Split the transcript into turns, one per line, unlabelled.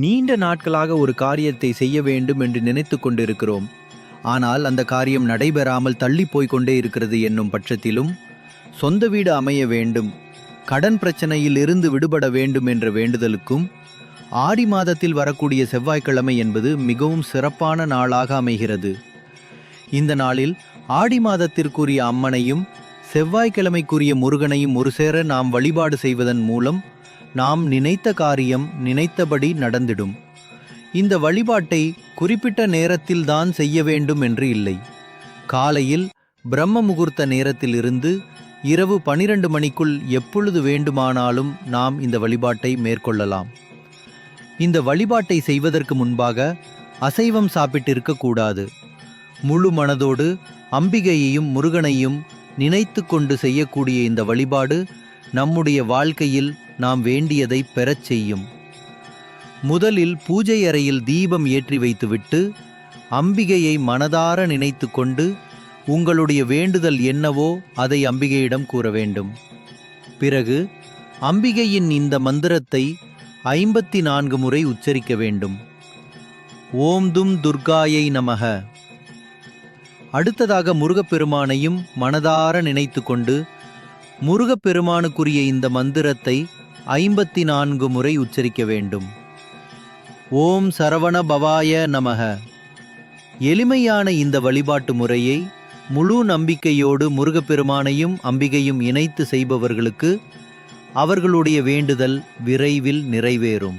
நீண்ட நாட்களாக ஒரு காரியத்தை செய்ய வேண்டும் என்று நினைத்து கொண்டிருக்கிறோம். ஆனால் அந்த காரியம் நடைபெறாமல் தள்ளி போய்க் கொண்டே இருக்கிறது என்னும் பட்சத்திலும், சொந்த வீடு அமைய வேண்டும், கடன் பிரச்சனையில் இருந்து விடுபட வேண்டும் என்ற வேண்டுதலுக்கும் ஆடி மாதத்தில் வரக்கூடிய செவ்வாய்க்கிழமை என்பது மிகவும் சிறப்பான நாளாக அமைகிறது. இந்த நாளில் ஆடி மாதத்திற்குரிய அம்மனையும் செவ்வாய்க்கிழமைக்குரிய முருகனையும் ஒருசேர நாம் வழிபாடு செய்வதன் மூலம் நாம் நினைத்த காரியம் நினைத்தபடி நடந்திடும். இந்த வழிபாட்டை குறிப்பிட்ட நேரத்தில்தான் செய்ய வேண்டும் என்று இல்லை. காலையில் பிரம்ம முகூர்த்த நேரத்திலிருந்து இரவு 12 மணிக்குள் எப்பொழுது வேண்டுமானாலும் நாம் இந்த வழிபாட்டை மேற்கொள்ளலாம். இந்த வழிபாட்டை செய்வதற்கு முன்பாக அசைவம் சாப்பிட்டிருக்கக்கூடாது. முழு மனதோடு அம்பிகையையும் முருகனையும் நினைத்து கொண்டு செய்யக்கூடிய இந்த வழிபாடு நம்முடைய வாழ்க்கையில் நாம் வேண்டியதை பெறச் செய்யும். முதலில் பூஜை அறையில் தீபம் ஏற்றி வைத்துவிட்டு அம்பிகையை மனதார நினைத்து கொண்டு உங்களுடைய வேண்டுதல் என்னவோ அதை அம்பிகையிடம் கூற வேண்டும். பிறகு அம்பிகையின் இந்த மந்திரத்தை 54 முறை உச்சரிக்க வேண்டும். ஓம் தும் துர்காயை நமக. அடுத்ததாக முருகப்பெருமானையும் மனதார நினைத்து கொண்டு முருகப்பெருமானுக்குரிய இந்த மந்திரத்தை 54 முறை உச்சரிக்க வேண்டும். ஓம் சரவண பவாய நமக. எளிமையான இந்த வழிபாட்டு முறையை முழு நம்பிக்கையோடு முருகப்பெருமானையும் அம்பிகையும் இணைத்து செய்பவர்களுக்கு அவர்களுடைய வேண்டுதல் விரைவில் நிறைவேறும்.